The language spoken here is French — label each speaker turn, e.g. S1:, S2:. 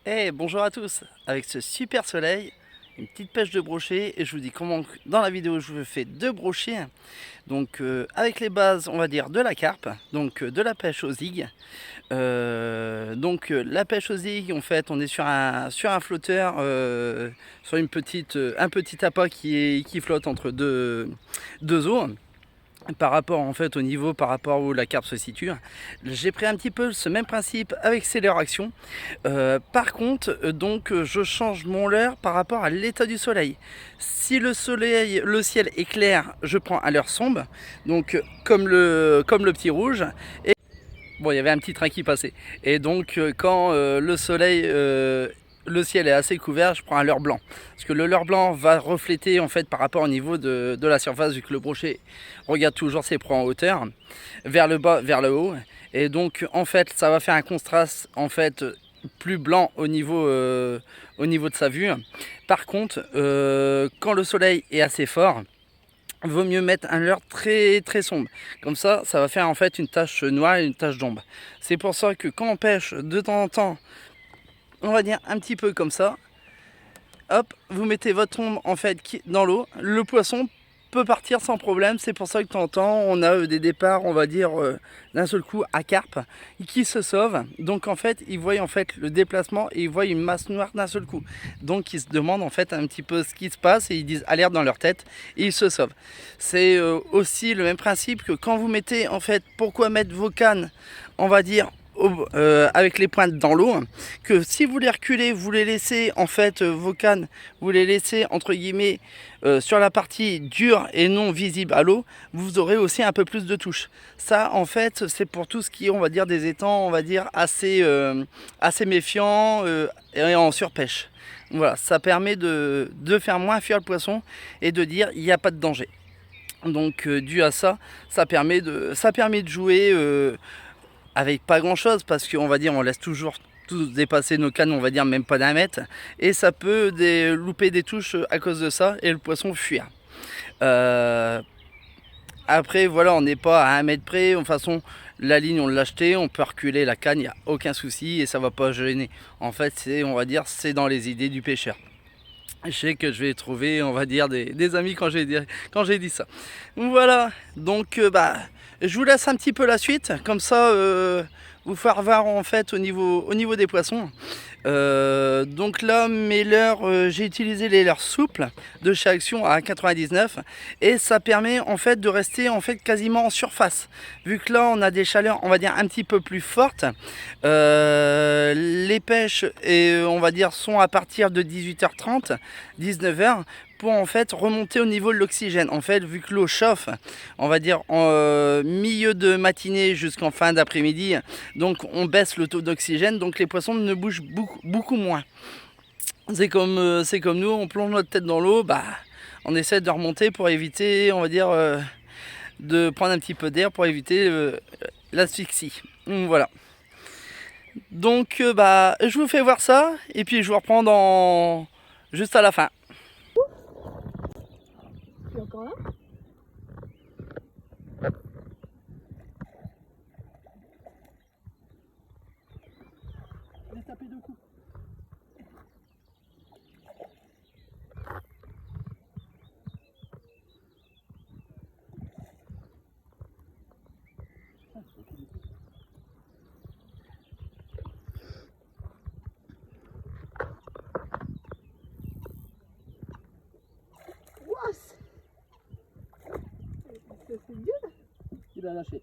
S1: Hey, bonjour à tous. Avec ce super soleil, une petite pêche de brochet et je vous dis comment dans la vidéo je vous fais deux brochets. Donc avec les bases, on va dire de la carpe, donc de la pêche aux zig. La pêche aux zig, en fait, on est sur un flotteur, sur un petit appât qui flotte entre deux eaux. Par rapport en fait au niveau par rapport où la carpe se situe, j'ai pris un petit peu ce même principe avec Sailor Action. Par contre, je change mon leurre par rapport à l'état du soleil. Si le ciel est clair, je prends un leurre sombre, donc comme le petit rouge. Et bon, il y avait un petit train qui passait. Et donc quand le ciel est assez couvert, je prends un leurre blanc. Parce que le leurre blanc va refléter en fait par rapport au niveau de la surface, vu que le brochet regarde toujours ses proies en hauteur, vers le bas, vers le haut. Et donc en fait ça va faire un contraste en fait plus blanc au niveau de sa vue. Par contre, quand le soleil est assez fort, vaut mieux mettre un leurre très très sombre. Comme ça va faire en fait une tache noire et une tache d'ombre. C'est pour ça que quand on pêche de temps en temps, on va dire un petit peu comme ça, hop, vous mettez votre ombre en fait dans l'eau, le poisson peut partir sans problème. C'est pour ça que de temps en temps on a des départs, on va dire d'un seul coup à carpe qui se sauve. Donc en fait ils voient en fait le déplacement et ils voient une masse noire d'un seul coup. Donc ils se demandent en fait un petit peu ce qui se passe et ils disent alerte dans leur tête et ils se sauvent. C'est aussi le même principe que quand vous mettez en fait, pourquoi mettre vos cannes, on va dire avec les pointes dans l'eau, que si vous les reculez, vous les laissez en fait vos cannes, vous les laissez entre guillemets sur la partie dure et non visible à l'eau, vous aurez aussi un peu plus de touche. Ça en fait c'est pour tout ce qui est, on va dire, des étangs, on va dire assez méfiants et en surpêche. Voilà, ça permet de faire moins fuir le poisson et de dire il n'y a pas de danger. Donc dû à ça, ça permet de jouer avec pas grand chose, parce qu'on va dire on laisse toujours tous dépasser nos cannes, on va dire même pas d'un mètre, et ça peut louper des touches à cause de ça et le poisson fuir. Euh, Après voilà, on n'est pas à un mètre près, de toute façon la ligne on l'a acheté, on peut reculer la canne, il n'y a aucun souci et ça va pas gêner. En fait c'est, on va dire, c'est dans les idées du pêcheur. Je sais que je vais trouver, on va dire, des amis quand j'ai dit ça. Voilà, donc je vous laisse un petit peu la suite, comme ça vous faire voir en fait au niveau des poissons. Donc là, mes leurres, j'ai utilisé les leurres souples de chez Action à 99 et ça permet en fait de rester en fait quasiment en surface. Vu que là, on a des chaleurs, on va dire un petit peu plus fortes. Les pêches, on va dire, sont à partir de 18h30, 19h pour en fait remonter au niveau de l'oxygène. En fait, vu que l'eau chauffe, on va dire en milieu de matinée jusqu'en fin d'après-midi, donc on baisse le taux d'oxygène, donc les poissons ne bougent beaucoup moins. C'est comme nous, on plonge notre tête dans l'eau, on essaie de remonter pour éviter, on va dire, de prendre un petit peu d'air pour éviter l'asphyxie. Voilà. Donc je vous fais voir ça et puis je vous reprends juste à la fin.
S2: Tu es encore là?
S1: J'ai tapé deux coups.
S2: Ouah, c'est vieux là.
S1: Il a lâché.